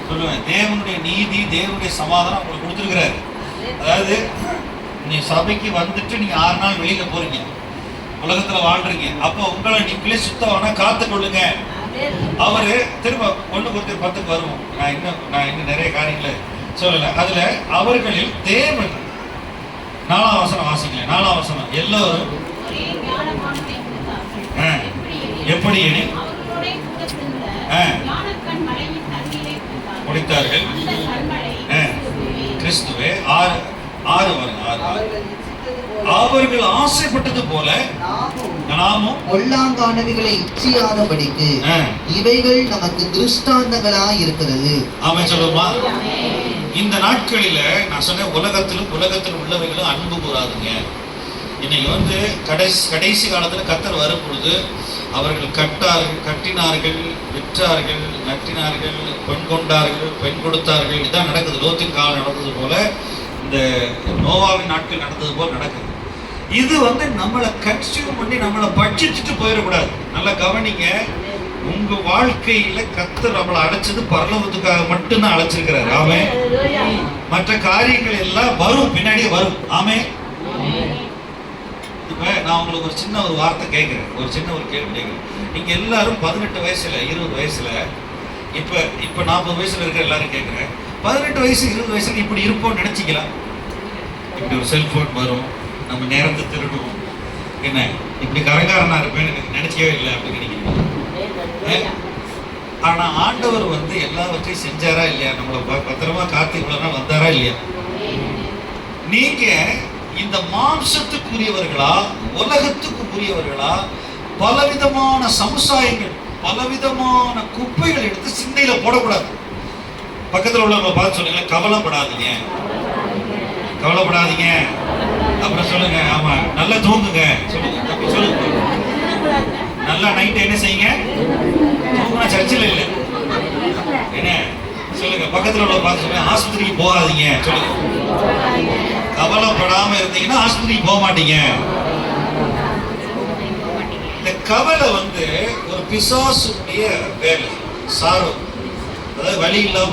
சொல்லுவேன், தேவனுடைய நீதி, தேவனுடைய சமாதானம் உங்களுக்கு கொடுத்துருக்கிறாரு. அதாவது நீ சபைக்கு வந்துட்டு நீங்க 6 நாள் வெளியில போறீங்க, உலகத்துல வாழ்றீங்க. அப்போ உங்களை நீங்களே சுத்தமான காத்து கொள்ளுங்க. அவரு திரும்ப 1 வருவோம். நான் இன்னும் நிறைய காரியங்களை சொல்லல. அதுல அவர்களில் தேவன் 4ஆம் வசனம் வாசிக்கல. 4ஆம் வசனம், எல்லோரும் எப்படி முடித்தார்கள். கிறிஸ்துவே 6 அவர்கள் ஆசைப்பட்டது போல நாமும் பொல்லாங்கானவைகளை இச்சியாதபடிக்கு இவைகள் நமக்கு திருஷ்டாந்தங்களாய் இருக்கிறது. ஆமென் சொல்லுமா? இந்த நாட்களில நான் சொன்ன உலகத்தில் உள்ளவைகளும் அன்பு கூறாதுங்க. இன்னைக்கு கடைசி காலத்துல கர்த்தர் வரும் பொழுது அவர்கள் கட்டினார்கள், விற்றார்கள், நட்டினார்கள், பெண் கொண்டார்கள், பெண் கொடுத்தார்கள். இதுதான் நடக்குது. லோத்தின் காலம் நடந்தது போல, இந்த நோவாவின் நாட்கள் நடந்தது போல நடக்குது. இது நம்மளை கன்சியூம் பண்ணி நம்மளை பட்சிச்சுட்டு போயிடக்கூடாது. நல்லா கவனிங்க. உங்க வாழ்க்கையில கர்த்தர் நம்மளை அழைச்சது பரலோகத்துக்காக மட்டும்தான் அழைச்சிருக்கிறாரு. ஆமே. மற்ற காரியங்கள் எல்லாம் வரும், பின்னாடியே வரும். ஆமே. இப்ப நான் உங்களுக்கு ஒரு சின்ன வார்த்தை கேட்கிறேன், ஒரு கேள்வி கேட்கிறேன். நீங்க எல்லாரும் 18 வயசுல 20 வயசுல இப்ப 40 வயசுல இருக்கிற எல்லாரும் கேட்கிறேன், 18 வயசு 20 வயசுல இப்படி இருப்போம்னு நினைச்சிக்கலாம்? இப்படி ஒரு செல்போன் வரும், நம்ம நேரத்தை திருடுவோம், என்ன இப்படி கரங்காரனா இருப்பேன்னு நினைக்கவே இல்லை அப்படின்னு நினைக்கிறீங்க. ஆனா ஆண்டவர் எல்லாவற்றையும் செஞ்சாரா இல்லையா? நம்மளை பத்திரமா காத்து இவ்வளவு நாள் வந்தாரா இல்லையா? நீங்க இந்த மாம்சத்துக்குரியவர்களா, உலகத்துக்குரியவர்களா, பலவிதமான சமுதாயங்கள், பலவிதமான குப்பைகள் எடுத்து சிந்தையில போடக்கூடாது. பக்கத்தில் உள்ளவங்களை பார்த்து சொல்லுங்க, கவலைப்படாதீங்க, கவலைப்படாதீங்க. அப்புறம் சொல்லுங்க, ஆமா நல்லா தூங்குங்க. சொல்லுங்க, நல்லா நைட் என்ன செய்யுங்க? தூங்குனா சர்ச்சில் இல்லை என்ன சொல்லுங்க. பக்கத்தில் உள்ள பார்த்து சொல்லுங்க, ஆஸ்பத்திரிக்கு போகாதீங்க. சொல்லுங்க, கவலைப்படாம இருந்தீங்கன்னா ஆஸ்பத்திரிக்கு போக மாட்டீங்க. இந்த கவலை ஒரு பிசாசுடைய வேலை, சாரோ, அதாவது வழி இல்லாம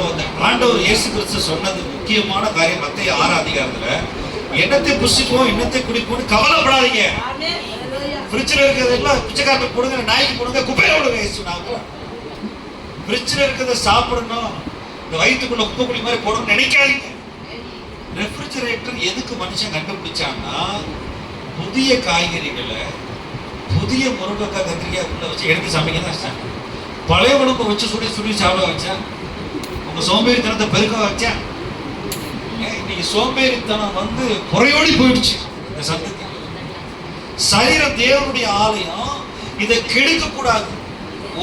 ஆண்டவர் இயேசு கிறிஸ்து சொன்னது முக்கியமான காரியம். மத்தேயு 6ஆம் அதிகாரத்துல, என்னத்தை புசிப்போம், என்னத்தை குடிப்போம், கவலைப்படாதீங்க. ஃப்ரிட்ஜில் இருக்கிறதெல்லாம் பிச்சைக்காரனுக்கு போடுங்க, நாய்க்கு போடுங்க, குப்பையில விடுங்க. ஃப்ரிட்ஜில் இருக்கிறத சாப்பிடணும், இந்த வயிற்றுக்குள்ள குப்பை குழி மாதிரி போடணும்னு நினைக்காதீங்க. ரெஃப்ரிஜரேட்டர் எதுக்கு மனுஷன் கண்டுபிடிச்சான்னா, புதிய காய்கறிகளை, புதிய முருங்கைக்காய், கத்திரிக்காய் உள்ள வச்சு எடுத்து சமைக்க தான் வச்சான். பழைய உடம்பை வச்சு சுடி சாப்பிட வச்சேன். உங்க சோம்பேறித்தனத்தை பெருக்க வச்சேன். இன்னைக்கு சோம்பேறித்தனம் குறையோடி போயிடுச்சு. இந்த சந்ததி சரீரம் தேவனுடைய ஆலயம், இதை கெடுக்க கூடாது,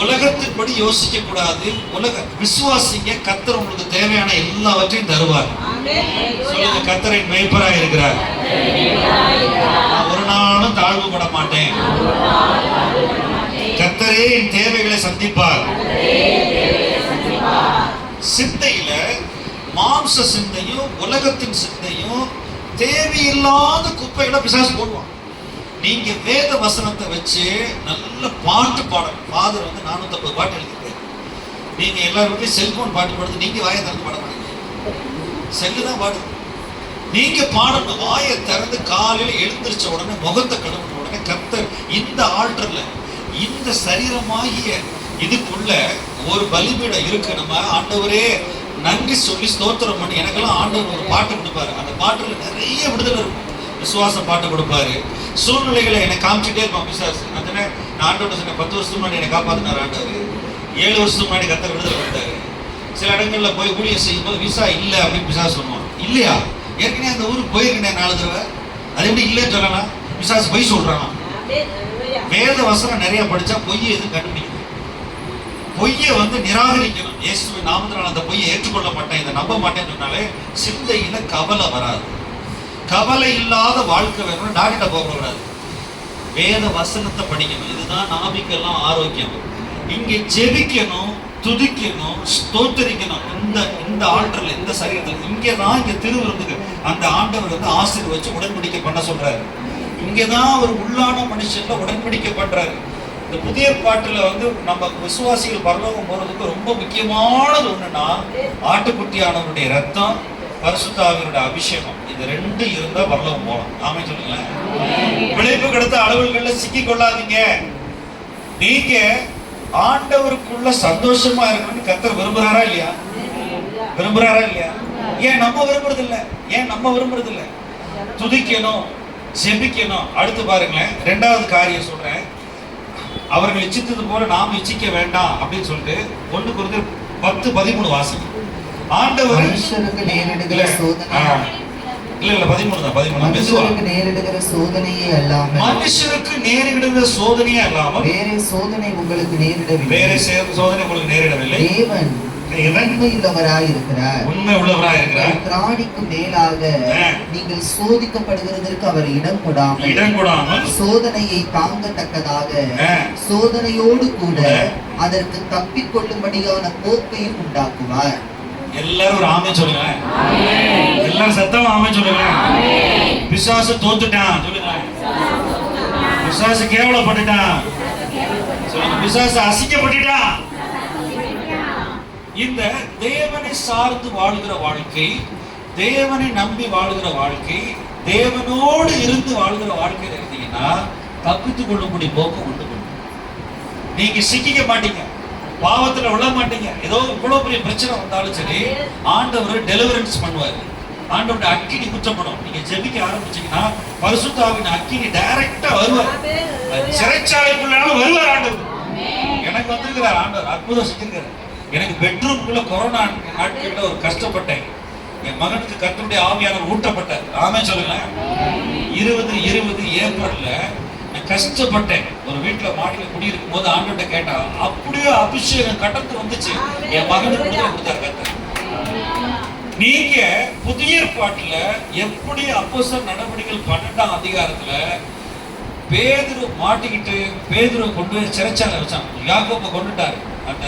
உலகத்தின்படி யோசிக்க கூடாது. விசுவாசிங்க, கர்த்தர் உங்களுக்கு தேவையான எல்லாவற்றையும் தருவார். சொல்லுங்க, கர்த்தரின் மேய்ப்பராய் இருக்கிறார். நான் ஒரு நாளும் தாழ்வுபட மாட்டேன். கர்த்தரே என் தேவைகளை சந்திப்பார். சிந்தையில மாம்ச சிந்தையும் உலகத்தின் சிந்தையும் தேவையில்லாத குப்பைகளை பிசாசு போடுவான். நீங்க வேத வசனத்தை வச்சு நல்ல பாட்டு பாடணும். ஃபாதர் 450 பாட்டு எழுதிருக்காரு. நீங்க எல்லாரும் செல்போன் பாட்டு பாடுறது, நீங்க வாயை திறந்து பாட மாட்டீங்க, செல்லு தான் பாடுது. நீங்க பாடணும். வாயை திறந்து காலையில் எழுந்திரிச்ச உடனே, முகத்தை கழுவின உடனே, கர்த்தர் இந்த ஆல்டர்ல, இந்த சரீரமாகிய இதுக்குள்ள ஒரு பலிபீடம் இருக்கு. நம்ம ஆண்டவரே நன்றி சொல்லி ஸ்தோத்திரம் பண்ணி, எனக்கெல்லாம் ஆண்டவர் ஒரு பாட்டு கொடுப்பாரு. அந்த பாட்டுல நிறைய விடுதலை இருக்கும். விசுவாச பாட்டு கொடுப்பாரு. சூழ்நிலைகளை எனக்கு காமிச்சுட்டே இருப்பான் பிசாசு. அதனால நான் ஆண்டவர் சொன்ன 10 வருஷத்துக்கு முன்னாடி என்னை காப்பாத்தினார் ஆண்டவர். 7 வருஷத்துக்கு முன்னாடி கர்த்தர் விடுதலை பண்ணிட்டாரு. சில இடங்கள்ல போய் ஊழியம் செய்யும் போது விசா இல்லை அப்படின்னு பிசாசு சொல்லுவான். இல்லையா, ஏற்கனவே அந்த ஊருக்கு போயிருக்கேன் 4 தடவை, அது எப்படி இல்லைன்னு சொல்லலாம்? பிசாசு பொய் சொல்றானா? வேத வசனம் நிறைய படிச்சா பொய்யை எதுவும் கண்டுபிடிக்கணும். பொய்யை நிராகரிக்கணும். இயேசுவின் நாமத்தினால் அந்த பொய்யை ஏற்றுக்கொள்ள மாட்டேன், இதை நம்ப மாட்டேன்னு சொன்னாலே சிந்தையில கவலை வராது. கவலை இல்லாத வாழ்க்கை வேணும். டாக்டர்கிட்ட போகக்கூடாது, வேத வசனத்தை படிக்கணும். இதுதான் நாபிக்கெல்லாம் ஆரோக்கியம். இங்க ஜெபிக்கணும், துதிக்கணும், ஸ்தோத்தரிக்கணும். இந்த ஆல்டர்ல, இந்த சரீரத்தில் இங்கதான், இங்க திருவிருந்துக்கு அந்த ஆண்டவர் ஆசீர்வதிச்சு உடன்படிக்கை பண்ண சொல்றாரு. இங்கதான் ஒரு உள்ளான மனுஷன்ல உடன்படிக்கை பண்றாரு. இந்த புதிய ஏற்பாட்டுல வந்து நம்ம விசுவாசிகள் பரலோகம் போறதுக்கு ரொம்ப முக்கியமானது ஒண்ணுன்னா ஆட்டுக்குட்டியானவருடைய ரத்தம், பரிசுத்த ஆவியினுடைய அபிஷேகம். இந்த ரெண்டு இருந்தா பரலோகம் போகலாம். ஆமே சொல்லுங்களேன். பிழைப்பு கிடைத்த அலுவல்கள்ல சிக்கி கொள்ளாதீங்க. நீங்க ஆண்டவருக்குள்ள சந்தோஷமா இருக்கணும்னு கர்த்தர் விரும்புறாரா இல்லையா? விரும்புறாரா இல்லையா? ஏன் நம்ம விரும்புறது இல்ல? ஏன் நம்ம விரும்புறது இல்ல? துதிக்கணும், ஜெபிக்கணும். அடுத்து பாருங்களேன், இரண்டாவது காரியம் சொல்றேன். அவர்கள் இச்சித்தது போல நாம் இச்சிக்க வேண்டாம் அப்படின்னு சொல்லிட்டு 1 கொரிந்தியர் 10:13 வாசிங்க. ஆண்டவர் மனுஷருக்கு நேரிடுகிற சோதனை இல்ல 13 தான். 13 மனுஷருக்கு நேரிடுகிற சோதனையே அல்லாமல் மனுஷருக்கு நேரிடுகிற சோதனையே அல்லாமல் வேற சோதனை உங்களுக்கு நேரிடவில்லை. வேற சோதனை உங்களுக்கு நேரிடவில்லை. தேவன் உண்மையுள்ளவராயிருக்கிறார். உண்மை உள்ளவராய் இருக்கிறார். திராணிக்கு மேலாக நீங்கள் சோதிக்கப்படுகிறதற்கு அவர் இடம் கொடாமல் சோதனையை தாங்கத்தக்கதாக சோதனையோடு கூட அதற்கு தப்பிக்கொள்ளும்படியான போக்கையும் உண்டாக்குவார். எல்லாரும் ஒரு ஆமென் சொல்லுங்க. எல்லாரும் சத்தமா ஆமென் சொல்லுங்க. பிசாசு தோத்துட்டான் சொல்லுங்க. பிசாசு கேவலப்பட்டுட்டான் சொல்லுங்க. பிசாசு அசிங்கப்பட்டுட்டான். இந்த தேவனை சார்ந்து வாழுகிற வாழ்க்கை, தேவனை நம்பி வாழுகிற வாழ்க்கை, தேவனோடு இருந்து வாழுகிற வாழ்க்கையில இருந்தீங்கன்னா தப்பித்துக் கொள்ளக்கூடிய போக்கு உண்டு பண்ணும். நீங்க சிக்கிக்க மாட்டீங்க, பாவத்துல விழ மாட்டீங்க. ஏதோ இவ்வளவு பெரிய பிரச்சனை வந்தாலும் சரி, ஆண்டவர் டெலிவரன்ஸ் பண்ணுவாரு. ஆண்டவருடைய அக்கினி குற்றப்படும். நீங்க ஜெபிக்க ஆரம்பிச்சீங்கன்னா பரிசுத்த ஆவியின் அக்கினி டைரக்டா வருவார். சிறைச்சாலைக்குள்ளாலும் வருவார் ஆண்டவர். எனக்கு வந்திருக்கிறார் ஆண்டவர், அற்புதம் செஞ்சிருக்கிறார். எனக்கு பெட்ரூம்குள்ள கொரோனா நாட்கள்ல ஒரு கஷ்டப்பட்டேன். என் மகனுக்கு கர்த்தருடைய ஆவியானவர் ஊட்டப்பட்டார். ஆமென் சொல்லுங்க. 2020 ஏப்ரல்ல நான் கஷ்டப்பட்டேன். ஒரு வீட்டுல மாடியில குடியிருக்கும் போது ஆண்டவர்கிட்ட கேட்டேன். அப்படியே அபிஷேகம் கடந்து வந்துச்சு. என் மகனுக்கு கொடுத்தார் கர்த்தர். நீங்க புதிய ஏற்பாட்டுல எப்படி அப்போஸ்தலர் நடவடிக்கைகள் 12ஆம் அதிகாரத்துல பேதுரு மாட்டிக்கிட்டு பேதுருவை கொண்டு போய் சிறைச்சாலை வச்சான். யாக்கோபை கொண்டுட்டாரு. அந்த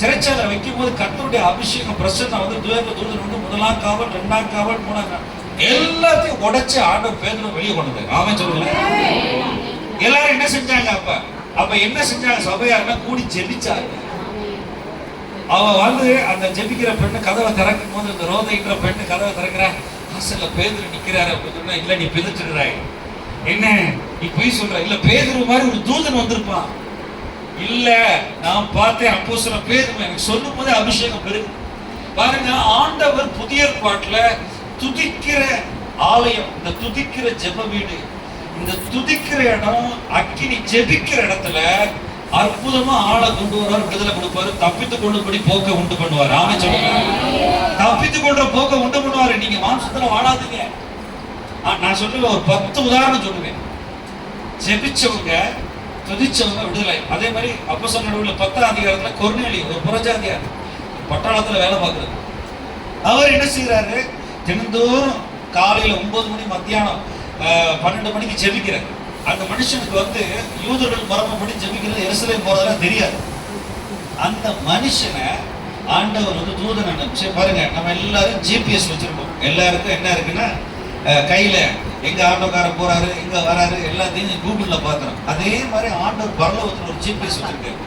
சிறைச்சாலை வைக்கும் போது கர்த்தருடைய அபிஷேகம் பிரசன்னம் வந்து தூதன் வந்து 1ஆம் காவல், 2ஆம் காவல், 3ஆம் காவல் எல்லாத்தையும் உடைச்சு ஆண்டவர் பேதுருவை வெளியே கொண்டு. ஆமென் சொல்லுங்க. எல்லாரும் என்ன செஞ்சாங்க? அப்ப என்ன செஞ்சாங்க? சபையாருன்னா கூடி ஜெபிச்சாங்க. அவ வந்து அந்த ஜெபிக்கிற பெண்ணு கதவை திறக்கும் போது, இந்த ரோதைன்ற பெண்ணு கதவை திறக்கிற வாசல்ல பேதுரு நிக்கிறாரு அப்படின்னு சொன்னா, இல்ல நீ பிதற்றுறாய், என்ன நீ பொய் சொல்ற, இல்ல பேதுரு மாதிரி ஒரு தூதன் வந்திருப்பான், இல்ல நான் பார்த்தேன் அப்போஸ்தலர் பேதுரு, எனக்கு சொல்லும் போதே அபிஷேகம் பெருகும். பாருங்க, ஆண்டவர் புதிய ஏற்பாட்டுல துதிக்கிற ஆலயம், இந்த துதிக்கிற ஜெப வீடு, இந்த துதிக்கிற இடம், அக்கினி ஜெபிக்கிற இடத்துல அற்புதமா ஆளை கொண்டு வருவார், விடுதலை கொடுப்பாரு, தப்பித்துக் கொள்ளும்படி போக்க உண்டு பண்ணுவார். ஆமென் சொல்லுங்க. தப்பித்துக் கொள்ற போக்க உண்டு பண்ணுவாரு. நீங்க மாம்சத்துல வாழாதீங்க. நான் சொல்லுவேன், ஒரு 10 உதாரணம் சொல்லுவேன். ஜெபிச்சவங்க, துதிச்சவங்க விடுதலை. அதே மாதிரி அப்போஸ்தலர் நடவடிக்கைகள் 10ஆம் அதிகாரத்துல கொர்நேலியு, ஒரு புறஜாதியார், பட்டாளத்துல வேலை பார்க்கறது. அவர் என்ன செய்யறாரு? தினந்தோறும் காலையில 9 மணி, மத்தியானம் 12 மணிக்கு ஜெபிக்கிறார். அந்த மனுஷனுக்கு வந்து யூதர்கள் மரபப்படி ஜெபிக்கிறது, எருசலேம் போறதெல்லாம் தெரியாது. அந்த மனுஷனை ஆண்டவர் வந்து தூதன் அனுப்பிச்சு, பாருங்க நம்ம எல்லாரும் ஜிபிஎஸ் வச்சிருக்கோம். எல்லாருக்கும் என்ன இருக்குன்னா கையில எங்க ஆட்டோக்காரர் போறாரு, எங்க வராரு, எல்லாத்தையும் கூகுள்ல பாக்குறோம். அதே மாதிரி ஆண்டவர் பரலோகத்துல ஒரு ஜிபிஎஸ் வச்சிருக்காரு.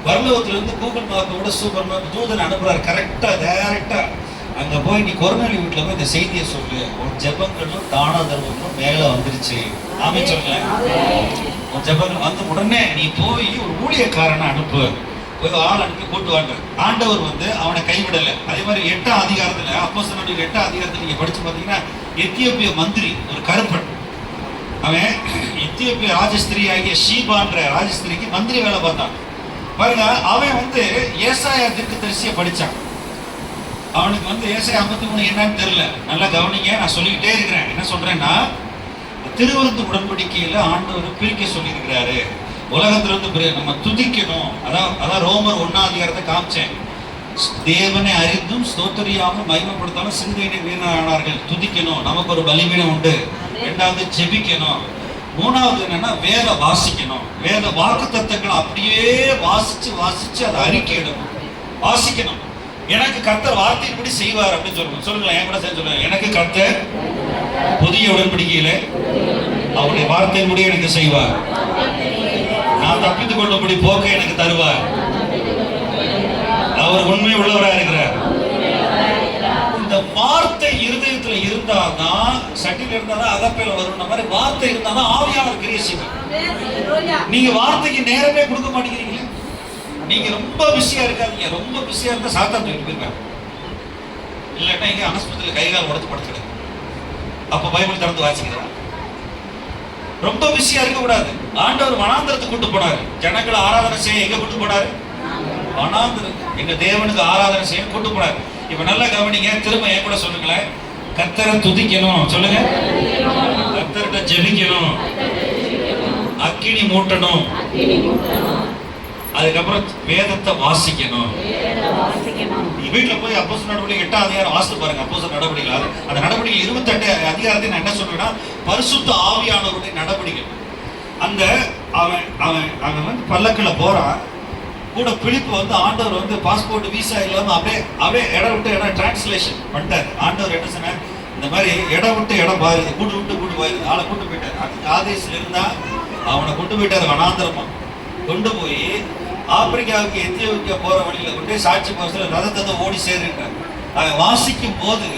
பரலோகத்துல இருந்து கூகுள் மேப்போட சூப்பர் மேப் தூதன் அனுப்புறாரு. கரெக்டா டைரக்டா அங்க போய் நீ கொர்நேலியு வீட்டுல போய் இந்த செய்தியை சொல்லு, உன் ஜெபங்களும் தான தர்மங்களும் மேல வந்துருச்சு. ஆமென் சொல்லுங்க. உன் ஜெபங்கள் வந்து உடனே நீ போய் ஒரு ஊழியக்காரனை அனுப்பு, ஒரு ஆள் அனுப்பி கூட்டு வாங்க. ஆண்டவர் வந்து அவனை கைவிடல. அதே மாதிரி 8ஆம் அதிகாரத்துல, அப்போஸ்தலர் நடவடிக்கைகள் 8ஆம் அதிகாரத்துல நீங்க படிச்சு பாத்தீங்கன்னா, எத்தியோப்பிய மந்திரி ஒரு கருப்பன், அவன் எத்தியோப்பிய ராஜஸ்திரி ஆகிய ஷீபான்ற ராஜஸ்திரிக்கு மந்திரி வேலை பார்த்தான். பாருங்க, அவன் வந்து ஏசாயா தீர்க்கதரிசியை படிச்சான். அவனுக்கு வந்து ஏசாயா 53 என்னன்னு தெரியல. நல்லா கவனிங்க, நான் சொல்லிக்கிட்டே இருக்கிறேன். என்ன சொல்றேன்னா, திருவிருந்து உடன்படிக்கையில ஆண்டவர் பிரிக்க சொல்லியிருக்கிறாரு. உலகத்திலிருந்து நம்ம துதிக்கணும். அதான் ரோமர் 1ஆம் அதிகாரத்தை காமிச்சேன். தேவனை அறிந்தும் ஸ்தோத்திரியாமல் மகிமைப்படுத்தாமல் சிந்தையினை வீணானார்கள். துதிக்கணும், நமக்கு ஒரு பலிபீடம் உண்டு. 2வது ஜெபிக்கணும். 3வது என்னன்னா வேத வாசிக்கணும். வேத வாக்குத்தத்தங்களை அப்படியே வாசிச்சு அதை அறிக்கையிடணும், வாசிக்கணும். எனக்கு கர்த்தர் வார்த்தையின்படி செய்வார் அப்படின்னு சொல்லணும். சொல்லுங்களேன், என் கூட சேர்ந்து சொல்லுங்க. எனக்கு கர்த்தர் புதிய உடன்படிக்கையில அவருடைய வார்த்தையின்படி எனக்கு செய்வார். நான் தப்பித்துக் கொள்ளும்படி போக்க எனக்கு தருவார். அவர் உண்மை உள்ளவரா இருக்கிறார். இந்த வார்த்தை இருதயத்துல இருந்தாதான், சட்டில இருந்தாதான் அகப்பையில வரும். மாதிரி வார்த்தை இருந்தாதான் ஆவியானவர் கிரியை செய்யும். நீங்க வார்த்தைக்கு நேரமே கொடுக்க மாட்டேங்கிறீங்களே. நீங்க ரொம்ப பிஸியா இருக்காதீங்க. ரொம்ப பிஸியா இருந்தா சாத்தான் தூக்கிட்டு போயிருக்காங்க. இல்லைன்னா இங்க ஆஸ்பத்திரியில கைகால் உடச்சு படுத்துக்கிடு. அப்ப பைபிள் திறந்து வாசிக்கிறா. ரொம்ப பிஸியா இருக்க கூடாது. ஆண்டவர் வனாந்தரத்துக்கு கூட்டு போனாரு. ஜனங்களை ஆராதனை செய்ய எங்க கூட்டு போனாரு? வனாந்தரம். எங்க தேவனுக்கு ஆராதனை செய்ய கூட்டு போனாரு. இப்ப நல்லா கவனிங்க. திரும்ப என் கூட சொல்லுங்களேன். கர்த்தரை துதிக்கணும். சொல்லுங்க. கர்த்தர்கிட்ட ஜெபிக்கணும். அக்கினி மூட்டணும். அதுக்கப்புறம் வேதத்தை வாசிக்கணும். வீட்டுல போய் அப்போஸ்தலர் நடவடிக்கை 8ஆம் அதிகாரம் வாசித்து பாருங்க. அப்போஸ்தலர் நடவடிக்கைகள் அந்த நடவடிக்கை 28 அதிகாரத்தை நான் என்ன சொல்றேன்னா, பரிசுத்த ஆவியானவருடைய நடவடிக்கை. அந்த அவன் அவன் அவன் வந்து பல்லக்குல போறான். கூட பிலிப்பு வந்து ஆண்டவர் வந்து பாஸ்போர்ட் விசா இல்லாம அப்படியே இடம் விட்டு இடம் டிரான்ஸ்லேஷன் பண்ணிட்டார். ஆண்டவர் என்ன சொன்னார், இந்த மாதிரி இடம் விட்டு இடம் பாருது, கூட்டு விட்டு கூட்டு போயிருது. ஆளை கூட்டு போயிட்டார். அந்த ஆதேசில் இருந்தா அவனை கொண்டு போயிட்டார் வனாந்தரமா. கொண்டு போய் ஆப்பிரிக்காவுக்கு எத்தியோப்பியா போற வழியில கொண்டு சாட்சி பரிசுல ரதத்தை ஓடி சேருகிறார். அவன் வாசிக்கும் போது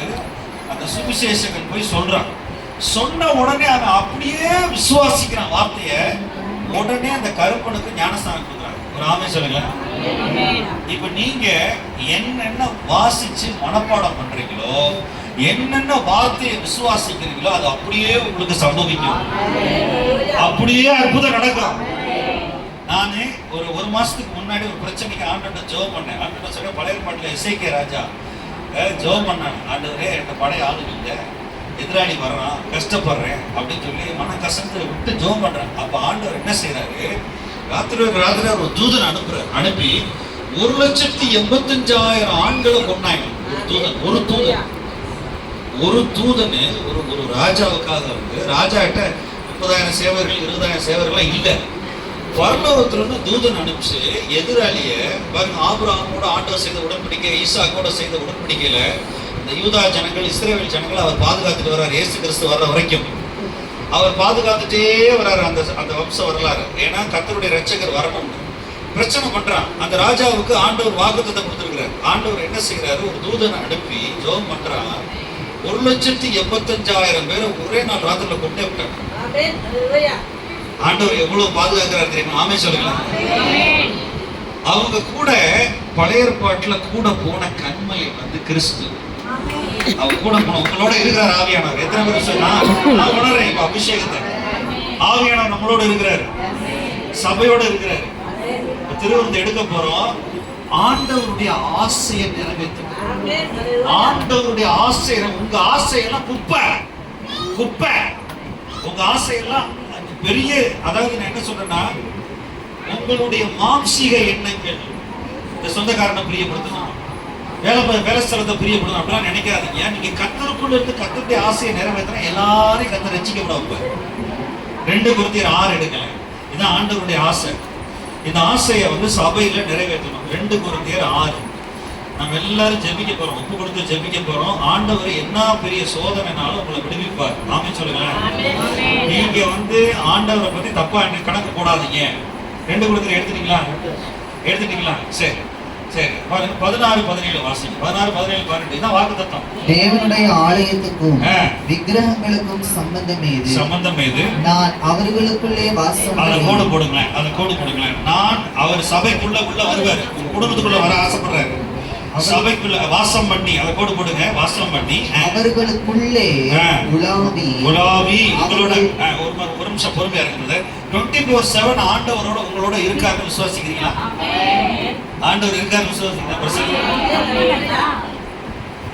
அந்த சுவிசேஷகன் போய் சொல்றான். சொன்ன உடனே அவன் அப்படியே விசுவாசிக்கிறான் வார்த்தைய. உடனே அந்த கருப்பனுக்கு ஞானஸ்தானம் கொடுக்குறாங்க. ஒரு ஆமே சொல்லுங்களேன். இப்ப நீங்க என்னென்ன வாசிச்சு மனப்பாடம் பண்றீங்களோ, என்னென்ன வார்த்தையை விசுவாசிக்கிறீங்களோ, அது அப்படியே உங்களுக்கு சம்பவிக்கும். அப்படியே அற்புதம் நடக்கும். நானே ஒரு மாசத்துக்கு முன்னாடி ஒரு பிரச்சனைக்கு ஆண்டவர்கிட்ட ஜெபம் பண்ணேன். ஆண்டவர்கிட்ட சொல்ல, பழைய ஏற்பாட்டுல எசேக்கியா ராஜா ஜெபம் பண்ணான். ஆண்டவரே, என்கிட்ட பழைய ஆளுங்க இல்லை, எதிராளி வர்றான், கஷ்டப்படுறேன் அப்படின்னு சொல்லி மன கஷ்டத்தை விட்டு ஜெபம் பண்றேன். அப்ப ஆண்டவர் என்ன செய்யறாரு, ராத்திரி ஒரு தூதன் அனுப்புறாரு. அனுப்பி 1,85,000 ஆண்களை கொண்டாங்க. ஒரு தூதனு ஒரு ராஜாவுக்காக வந்து, ராஜா கிட்ட 30,000 சேவர்கள் 20,000 சேவர்கள் இல்ல. பரலோகத்திலிருந்து தூதன் அனுப்பிச்சு எதிராளிய பாருங்க. ஆபிரகாமோட ஆண்டவர் செய்த உடன்படிக்கை, ஈசாக்கோட செய்த உடன்படிக்கையில இந்த யூதா ஜனங்கள், இஸ்ரவேல் ஜனங்களை அவர் பாதுகாத்துட்டு வர்றார். இயேசு கிறிஸ்து வர்ற வரைக்கும் அவர் பாதுகாத்துட்டே வர்றாரு. அந்த வம்ச வரலாறு. ஏன்னா கர்த்தருடைய ரட்சகர் வரணும். பிரச்சனை பண்றான். அந்த ராஜாவுக்கு ஆண்டவர் வாக்குத்தத்தம் கொடுத்திருக்கிறார். ஆண்டவர் என்ன செய்யறாரு, ஒரு தூதனை அனுப்பி ஜெபம் பண்றான். 1,85,000 பேரை ஒரே நாள் ராத்திரில கொண்டே விட்டாங்க. ஆண்டவர் எவ்வளவு பாதுகாக்கிறார் தெரியுமா? ஆமே சொல்லுங்களேன். அவங்க கூட பழைய ஏற்பாட்டுல கூட போன கண்மலை வந்து கிறிஸ்து. அவங்க கூட போன, உங்களோட இருக்கிறார் ஆவியானவர். எத்தனை பேர் சொன்னா நான் உணர்றேன். இப்ப அபிஷேகத்தை ஆவியானவர் நம்மளோட இருக்கிறாரு, சபையோட இருக்கிறாரு. திருவிருந்து எடுக்க போறோம். ஆண்டவருடைய ஆசையை நிறைவேற்ற, ஆண்டவருடைய ஆசை. உங்க ஆசையெல்லாம் குப்பை. உங்க ஆசையெல்லாம் பெரிய, அதாவது நான் என்ன சொல்றேன்னா, உங்களுடைய மாம்சீக எண்ணங்கள், இந்த சொந்தக்காரனை பிரியப்படுத்தணும், வேலை ஸ்தலத்தை பிரியப்படணும் அப்படிலாம் நினைக்காதீங்க. நீங்க கர்த்தருக்குள்ள இருந்து கர்த்தருடைய ஆசையை நிறைவேற்றினா எல்லாரையும் கர்த்தர் ரட்சிக்கப்பட. 2 Corinthians 6 எடுக்கல. இதுதான் ஆண்டவருடைய ஆசை. இந்த ஆசையை வந்து சபையில நிறைவேற்றணும். 2 Corinthians 6 நம்ம எல்லாரும் ஜெபிக்க போறோம். ஒப்பு கொடுத்து ஜெபிக்க போறோம். ஆண்டவர் என்ன பெரிய சோதனைனாலும் உங்களை விடுவிப்பார். ஆமே சொல்லுங்களேன். நீங்க வந்து ஆண்டவரை பத்தி தப்பா கணக்கு போடாதீங்க. 2 Corinthians எடுத்துட்டீங்களா? சரி 16-17 வாசிங்க. 16-17 பாருங்க. இதான் வாக்குத்தத்தம். தேவனுடைய ஆலயத்துக்கும் விக்கிரகங்களுக்கும் சம்பந்தம் ஏது? நான் அவர்களுக்குள்ளே வாசம். அதை கோடு போடுங்களேன். நான் அவர் சபைக்குள்ள வருவார். உங்க குடும்பத்துக்குள்ள வர ஆசைப்படுறாரு. சபைக்குள்ள வாசம் பண்ணி, அதை கோடு போடுங்க. வாசம் பண்ணி அவர்களுக்குள்ளே உலாவி உங்களோட ஒரு நிமிஷம் பொறுமையா இருக்குது. 24/7 ஆண்டவரோட உங்களோட இருக்காருன்னு விசுவாசிக்கிறீங்களா? ஆண்டவர் இருக்காருன்னு விசுவாசிக்கிறீங்களா?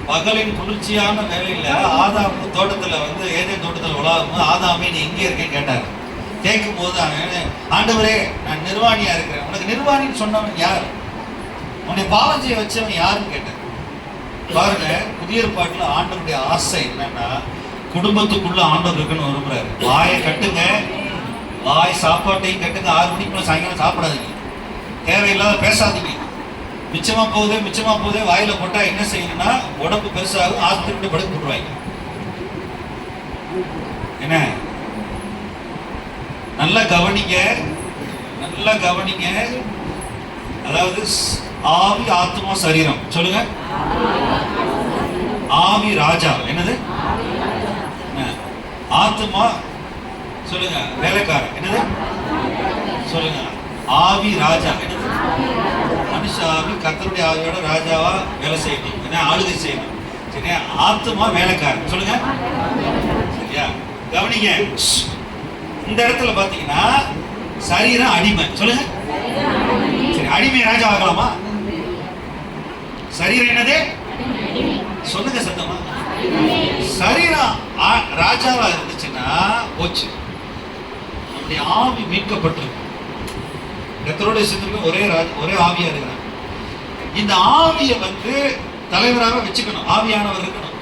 பகலின் குளிர்ச்சியான வேலையில ஆதாம் தோட்டத்துல வந்து ஏதேன் தோட்டத்துல உலாவும் ஆதாமே நீ எங்கே இருக்கேன்னு கேட்டார். கேட்கும் போது ஆண்டவரே, நான் நிர்வாணியா இருக்கிறேன். உனக்கு நிர்வாணின்னு சொன்னவன் யார்? உன்னை பாவம் செய்ய வச்சவன் யாருன்னு கேட்டேன். பாருங்க, புதிய ஏற்பாட்டுல ஆண்டவருடைய ஆசை என்னன்னா, குடும்பத்துக்குள்ள ஆண்டவர் இருக்குன்னு விரும்புறாரு. வாயை கட்டுங்க, வாய் சாப்பாட்டையும் கட்டுங்க. 6 மணிக்குள்ள சாயங்காலம் சாப்பிடாதீங்க. தேவையில்லாத பேசாதீங்க. மிச்சமா போதே வாயில போட்டா என்ன செய்யணும்னா, உடம்பு பெருசாகும், ஆஸ்பத்திரி படுக்க போடுவாங்க. என்ன நல்லா கவனிங்க. நல்லா கவனிங்க. அதாவது ஆவி, ஆத்மா, சரீரம். சொல்லுங்க. ஆவி ராஜா, என்னது? ஆத்மா சொல்லுங்க வேலைக்காரன், என்னது? சொல்லுங்க. ஆவி ராஜா, என்னது? மனுஷ ஆவி கர்த்தருடைய ஆவியோட ராஜாவா வேலை செய்யணும், என்ன ஆளுகை செய்யணும். சரியா? ஆத்மா வேலைக்காரன். சொல்லுங்க. சரியா? கவனிங்க. இந்த இடத்துல பாத்தீங்கன்னா சரீரம் அடிமை. சொல்லுங்க. சரி, அடிமை ராஜா ஆகலாமா? சரீரம் என்னது? சொல்லுங்க சத்தமா. சரீரம் ராஜாவா இருந்துச்சுன்னா போச்சு. நம்முடைய ஆவி மீட்கப்பட்டிருக்கு. கர்த்தருடைய சித்தருக்கு ஒரே ஆவியா இருக்கிறாங்க. இந்த ஆவியை தலைவராக வச்சுக்கணும், ஆவியானவர் இருக்கணும்.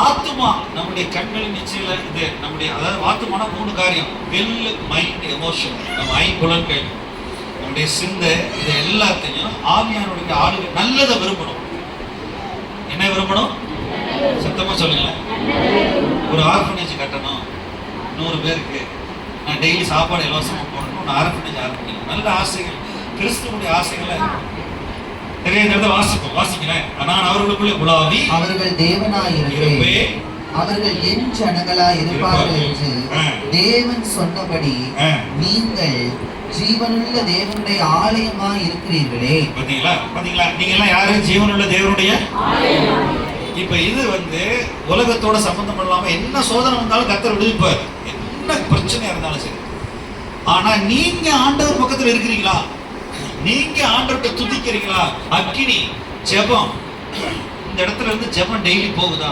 ஆத்மா நம்முடைய கண்களின் நிச்சயில இது நம்முடைய, அதாவது ஆத்மானா 3 காரியம்: வில், மைண்ட், எமோஷன். நம்ம ஐம்புலன்கள், நம்முடைய சிந்தை, இது எல்லாத்தையும் ஆவியானுடைய ஆளுகை நல்லதை விரும்பணும். என்ன விரும்பணும்? சத்தமா சொல்லுங்களேன். ஒரு ஆர்ஃபனேஜ் கட்டணும், 100 பேருக்கு நான் டெய்லி சாப்பாடு இலவசமாக போடணும், நான் ஆர்ஃபனேஜ் ஆரம்பிக்கணும். நல்ல ஆசைகள், கிறிஸ்துவனுடைய ஆசைகளை வாசிக்கிறேன். நான் அவர்களுக்குள்ளே உலாவி அவர்கள் தேவனாயிருப்பே, அவர்கள் என் ஜனங்களாய் இருப்பார்கள் என்று தேவன் சொன்னபடி நீங்கள் ஜீவனுள்ள தேவனுடைய ஆலயமாய் இருக்கிறீர்களே. பாத்தீங்களா? பாத்தீங்களா? நீங்க எல்லாம் யாரு? ஜீவனுள்ள தேவனுடைய. இப்ப இது உலகத்தோட சம்பந்தம் இல்லாம என்ன சோதனை வந்தாலும் கர்த்தர் விடுவிப்பார், என்ன பிரச்சனையா இருந்தாலும் சரி. ஆனா நீங்க ஆண்டவர் பக்கத்துல இருக்கிறீங்களா? நீங்க ஆண்டவர்கிட்ட துதிக்கிறீங்களா? அக்கினி ஜெபம், இந்த இடத்துல இருந்து ஜெபம் டெய்லி போகுதா?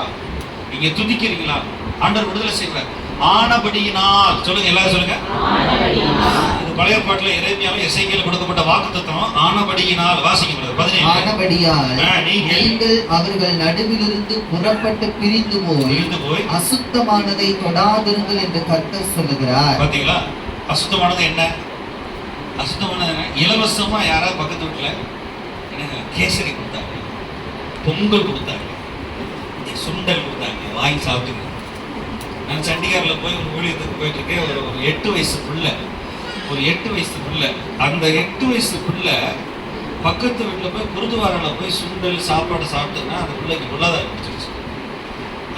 நீங்க துதிக்கிறீங்களா? ஆண்டவர் விடுதலை செய்வார். ஆனபடியினால். சொல்லுங்க, எல்லாரும் சொல்லுங்க. இது பழைய பாட்டுல எரேமியாவில் எசேக்கியேல் கொடுக்கப்பட்ட வாக்குத்தத்தம். ஆனபடியினால் வாசிக்கப்படுது. 17. ஆனபடியால் நீங்கள் அவர்கள் நடுவிலிருந்து புறப்பட்டு பிரிந்து போய் அசுத்தமானதை தொடாதிருங்கள் என்று கர்த்தர் சொல்லுகிறார். பாத்தீங்களா? அசுத்தமானது என்ன? அசுத்தமானது இலவசமா யாராவது பக்கத்து வீட்டுல கேசரி கொடுத்தாங்க, பொங்கல் கொடுத்தாங்க, சுண்டல் கொடுத்தாங்க, வாங்கி சாப்பிட்டுங்க. நான் சண்டிகாரில் போய் ஒரு ஊழியத்துக்கு போயிட்டு இருக்கேன். ஒரு 8 வயசு பிள்ளை, அந்த 8 வயசு பிள்ளை பக்கத்து வீட்டில் போய் குருதுவாரால போய் சுண்டல் சாப்பாடு சாப்பிட்டுன்னா அந்த பிள்ளைக்கு பொருளாதாரம் பிடிச்சிருச்சு.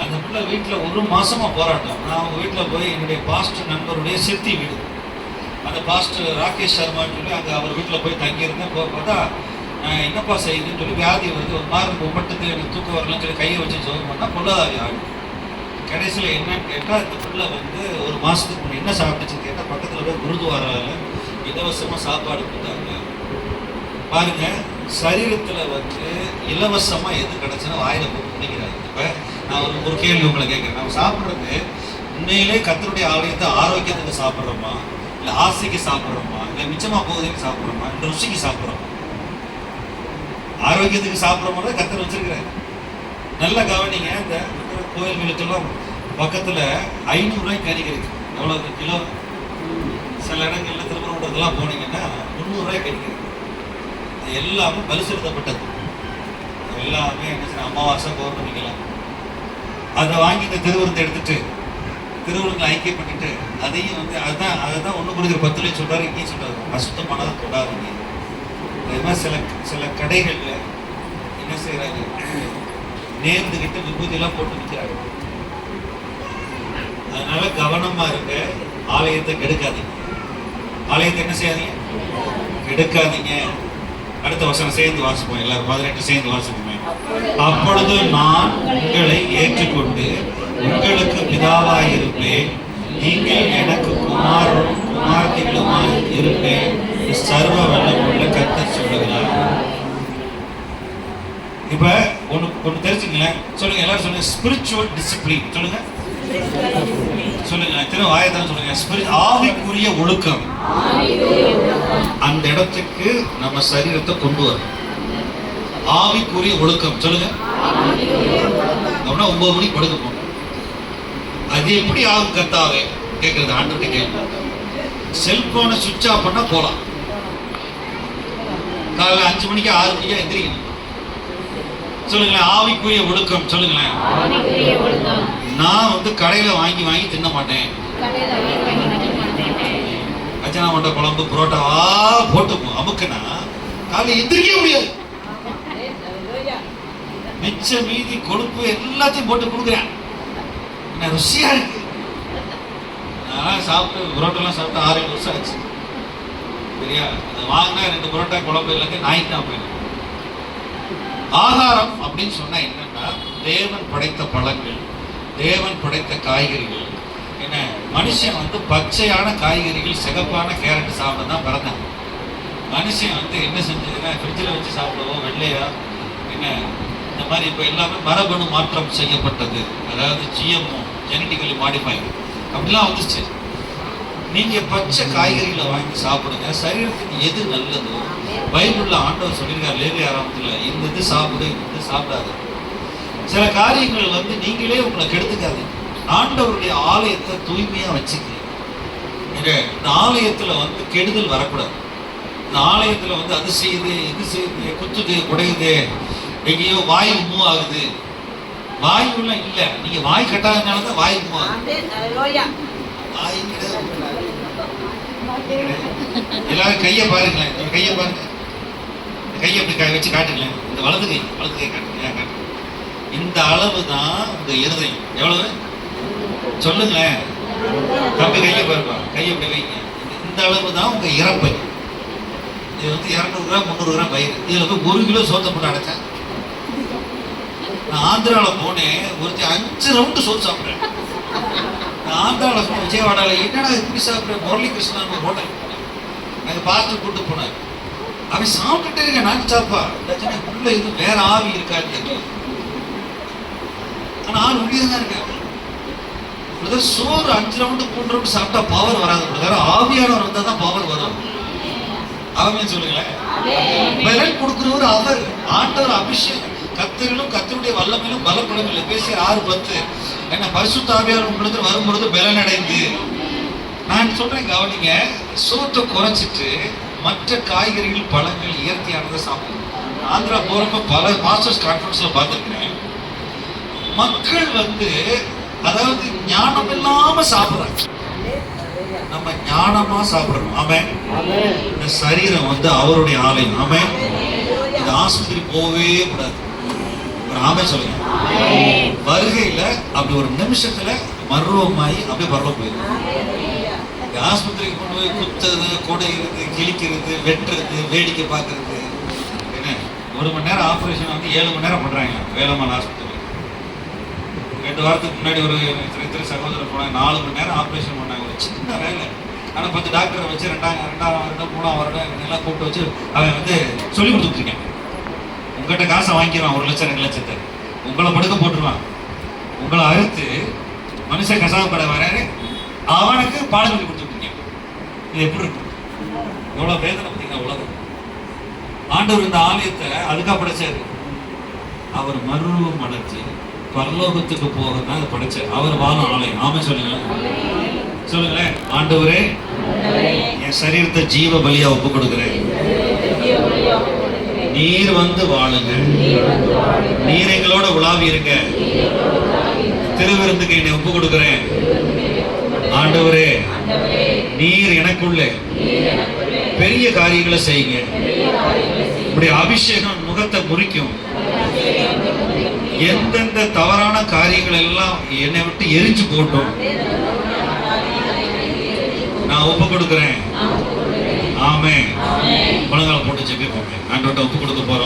அந்த பிள்ளை வீட்டில் 1 மாசமா போராட்டம். நான் அவங்க வீட்டில் போய் என்னுடைய பாஸ்டர் நண்பருடைய சித்தி வீடு, அந்த பாஸ்டர் ராகேஷ் சர்மான்னு சொல்லி அங்கே அவர் வீட்டில் போய் தங்கியிருந்தேன். பார்த்தா என்னப்பா செய்யுதுன்னு சொல்லி வியாதி வருது, ஒரு மாதிரி உமட்டுக்கு எனக்கு தூக்கம் வரலன்னு சொல்லி கையை வச்சு ஜோகம் பண்ணால் பொருளாதாரி ஆகும். கடைசியில் என்னன்னு கேட்டால் இந்த பிள்ளை 1 மாதத்துக்கு முன்னாடி என்ன சாப்பிட்டுச்சுன்னு கேட்டால் பக்கத்தில் போய் குருதுவாரால இலவசமாக சாப்பாடு கொடுத்தாங்க. பாருங்க, சரீரத்தில் இலவசமாக எது கிடச்சுன்னா வாயில் போட்டு முடிக்கிறாங்க. இப்போ நான் ஒரு கேள்வி உங்களை கேட்குறேன். நம்ம சாப்பிட்றது உண்மையிலே கர்த்தருடைய ஆலயத்தை ஆரோக்கியத்துக்கு சாப்பிட்றோமா, இல்லை ஆசைக்கு சாப்பிட்றோமா, இல்லை மிச்சமாக போகுதுக்கு சாப்பிட்றோமா, இல்லை ருசிக்கு சாப்பிட்றோமா? ஆரோக்கியத்துக்கு சாப்பிட்றோமா கர்த்தர் வச்சிருக்கிறாரு. நல்லா கவனிங்க. இந்த கோயில்களுக்கெல்லாம் பக்கத்தில் 500 ரூபாய்க்கு கறி கிடைக்கும். எவ்வளோ கிலோ? சில இடங்கள்ல திருப்பரங்குன்றத்துலாம் போனீங்கன்னா 300 ரூபாய்க்கு கறி கிடைக்கும். அது எல்லாமே பலி செலுத்தப்பட்டது. எல்லாமே என்ன, அமாவாசை பௌர்ணமிக்கலாம் அதை வாங்கி இந்த திருவிருந்தை எடுத்துட்டு திருவிழங்களை ஐக்கியப்பட்டுட்டு அதையும் அதுதான் ஒன்று கொடுக்குற 10 லட்சம் சொல்றாரு. இங்கேயும் சொல்றாரு அசுத்தமானதை தொடாதீங்க. அது மாதிரி சில கடைகள்ல என்ன செய்யறாங்க, நேர்ந்துகிட்டு விபூதியெல்லாம் போட்டு விற்கிறாங்க. அதனால கவனமா இருங்க. ஆலயத்தை கெடுக்காதீங்க. ஆலயத்தை என்ன செய்யாதீங்க? கெடுக்காதீங்க. அடுத்த வசனம் சேர்ந்து வாசிப்போம். எல்லாரும் 18 சேர்ந்து வாசிப்போமே. அப்பொழுது நான் உங்களை ஏற்றுக்கொண்டு உங்களுக்கு பிதாவாய் இருப்பேன், நீங்கள் எனக்கு குமாரத்திகளுமாய் இருப்பேன், சர்வ வல்லமுள்ள கர்த்தர் சொல்லுகிறார். இப்ப ஒண்ணு தெரிஞ்சுங்களேன். சொல்லுங்க, எல்லாரும் சொல்லுங்க. Spiritual discipline. சொல்லுங்க, திரும்ப வாயத்தான் சொல்லுங்க. ஆவிக்குரிய ஒழுக்கம். அந்த இடத்துக்கு நம்ம சரீரத்தை கொண்டு வரும். ஆவிக்குரிய ஒழுக்கம். சொல்லுங்க. 9 மணிக்கு படுக்க போகணும். அது எப்படி ஆகும் கர்த்தாவே கேட்கறது ஆண்டு கேட்க. செல்போனை சுவிட்ச் ஆஃப் பண்ணா போலாம். காலைல 5 மணிக்கு 6 மணிக்கு எந்திரிக்கணும். சொல்லுங்களேன். ஆவிக்குரிய ஒழுக்கம். சொல்லுங்களேன். நான் கடையில வாங்கி தின்ன மாட்டேன். ரச்சனா மட்ட குழம்பு புரோட்டாவா போட்டு அமுக்குனா காலையில் எந்திரிக்க முடியாது. மிச்ச மீதி கொழுப்பு எல்லாத்தையும் போட்டு கொடுக்குறேன். என்ன ருசியா இருக்கு. நான் சாப்பிட்டு புரோட்டெல்லாம் சாப்பிட்டு 6-7 வருஷம் ஆச்சு. சரியா? அது வாங்கினா 2 புரோட்டா குழம்பு எல்லாத்தையும் நாய்க்கு தான் போயிடும். ஆகாரம் அப்படின்னு சொன்னா என்னன்னா, தேவன் படைத்த பழங்கள், தேவன் படைத்த காய்கறிகள். என்ன, மனுஷன் வந்து பச்சையான காய்கறிகள், சிகப்பான கேரட் சாப்பிட தான் பிறந்தாங்க. மனுஷன் வந்து என்ன செஞ்சதுன்னா, ஃப்ரிட்ஜில் வச்சு சாப்பிடவோ வெள்ளையா என்ன இந்த மாதிரி இப்போ எல்லாமே மரபணு மாற்றம் செய்யப்பட்டது. அதாவது GMO, ஜெனட்டிக்கலி மாடிஃபைடு அப்படிலாம் வந்துச்சு. நீங்க பச்சை காய்கறிகளை வாங்கி சாப்பிடுங்க. சரீரத்துக்கு எது நல்லதோ பைபிள்ல ஆண்டவர் சொல்லியிருக்கார் லேவிய ஆரம்பத்துல, இந்த இது சாப்பிடு, இந்த சாப்பிடாது. சில காரியங்கள் வந்து நீங்களே உங்களை கெடுத்துக்காது. ஆண்டவருடைய ஆலயத்தை தூய்மையா வச்சுக்க. இந்த ஆலயத்துல வந்து கெடுதல் வரக்கூடாது. இந்த ஆலயத்துல வந்து அது செய்யுது, இது செய்யுது, குத்துது, குடையுது, எங்கேயோ வாயு மூவ் ஆகுது. வாயுலாம் இல்ல, நீங்க வாய் கட்டாதனாலதான் வாயு மூவ் ஆகுது. எல்லாரும் கையை பாருங்களேன், கையை பாருங்க, கையை அப்படி வச்சு காட்டுங்களேன். இந்த வலது கை காட்டுங்க. இந்த அளவு தான் உங்க இருதயம். எவ்வளவு சொல்லுங்களேன் தம்பி, கையை பாருங்க, கையை அப்படி வைங்க. இந்த அளவு தான் உங்க இறப்பை. இது வந்து 200 கிராம் 300 கிராம் பயிர். இதுல போய் 1 கிலோ சோத்தை போட்டு அடைச்சேன். நான் ஆந்திராவில் போனேன், ஒருத்தி 5 ரவுண்டு சோறு சாப்பிட்றேன். நான் ஆந்திராவில் விஜயவாடாவில் என்னடா இப்படி சாப்பிட்றேன், முரளி கிருஷ்ணன் ஹோட்டல் நாங்கள் பார்த்து கூட்டு போனார். அவன் சாப்பிட்டுட்டே இருக்க நான் சாப்பா உள்ள இது வேற ஆவி இருக்கான்னு தெரியல. ஆனா ஆள் உள்ளே தான் இருக்காங்க. சோறு 5 ரவுண்டு 3 ரவுண்டு சாப்பிட்டா பவர் வராது. ஆவியானவர் வந்தால் தான் பவர் வரும். அவன் சொல்லுங்களேன், பலன் கொடுக்கிறவர் அவர். ஆண்டவர் அபிஷேகம், கத்தரிலும் கத்தருடைய வல்லமையிலும் பலப்படவில்லை. எபேசியர் 6:10. என்ன, பரிசுத்த ஆவியானவர் உங்களுக்கு வரும்பொழுது பலன் அடைந்து. நான் சொல்றேன் கவனிங்க, சோத்தை குறைச்சிட்டு மற்ற காய்கறிகள், பழங்கள், இயற்கையானதை சாப்பிடுங்க. ஆந்திரா போறப்ப பல மாஸ்டர்ஸ் கான்ஃபரன்ஸ்ல பார்த்துருக்கிறேன். மக்கள் வந்து அதாவது ஞானம் இல்லாம சாப்பிடுறாங்க. நம்ம ஞானமா சாப்பிடணும். ஆமென். இந்த சரீரம் வந்து அவருடைய ஆலயம். ஆமென். இந்த ஆஸ்பத்திரி போகவே கூடாது. ஒரு ஆமென் சொல்லுங்க. வருகையில அப்படி ஒரு நிமிஷத்துல மர்வமாயி அப்படியே பரவ போயிடும். ஆஸ்பத்திரிக்கு கொண்டு போய் குத்துறது, கொடைகிறது, கிழிக்கிறது, வெட்டுறது, வேடிக்கை பார்க்கறது. என்ன, 1 மணி நேரம் ஆப்ரேஷன் வந்து 7 மணி நேரம் பண்றாங்க வேலம்மாள் ஆஸ்பத்திரி. 2 வாரத்துக்கு முன்னாடி ஒரு திரு சகோதரர் போனாங்க, 4 மணி நேரம் ஆப்ரேஷன் பண்ணாங்க. ஒரு சின்ன வேலை. ஆனால் 10 டாக்டரை வச்சு 2ஆம் வருடம் 3ஆம் வருடம் எல்லாம் கூப்பிட்டு வச்சு அவன் வந்து சொல்லி கொடுத்துருக்கேன். உங்கள்கிட்ட காசை வாங்கிடுவான், 1 லட்சம் 2 லட்சத்தை உங்களை படுக்க போட்டுருவான். உங்களை அறுத்து மனுஷன் கசாவு கடை வராரு, அவனுக்கு பாடம் சொல்லி கொடுத்துருக்கீங்க. இது எப்படி இருக்கு? எவ்வளவு வேதனை பார்த்தீங்கன்னா உலகம். ஆண்டவர் இந்த ஆலயத்தை அதுக்காக படைச்சாரு. அவர் மறுரூபம் அடைச்சு பரலோகத்துக்கு போக தான் அதை படைச்சார். அவர் வாழும் ஆலயம். ஆமே சொல்லுங்க, சொல்லுங்களேன். ஆண்டவரே, என் சரீரத்தை ஜீவ பலியா ஒப்பு கொடுக்கிறேன். நீர் வந்து வாழுங்க, நீர் எங்களோட உலாவி இருங்க. திருவிருந்துக்கு என்னை ஒப்பு கொடுக்கிறேன். ஆண்டவரே, நீர் எனக்குள்ளே பெரிய காரியங்களை செய்யுங்க. இப்படி அபிஷேகம் முகத்தை முறிக்கும். எந்தெந்த தவறான காரியங்கள் எல்லாம் என்னை விட்டு எரிஞ்சு போட்டோம், நான் ஒப்பு கொடுக்கிறேன். ஆமென். முழங்கால் போட்டு ஜெபிப்போம். ஆண்டவர்கிட்ட ஒப்பு கொடுக்க போறோம்.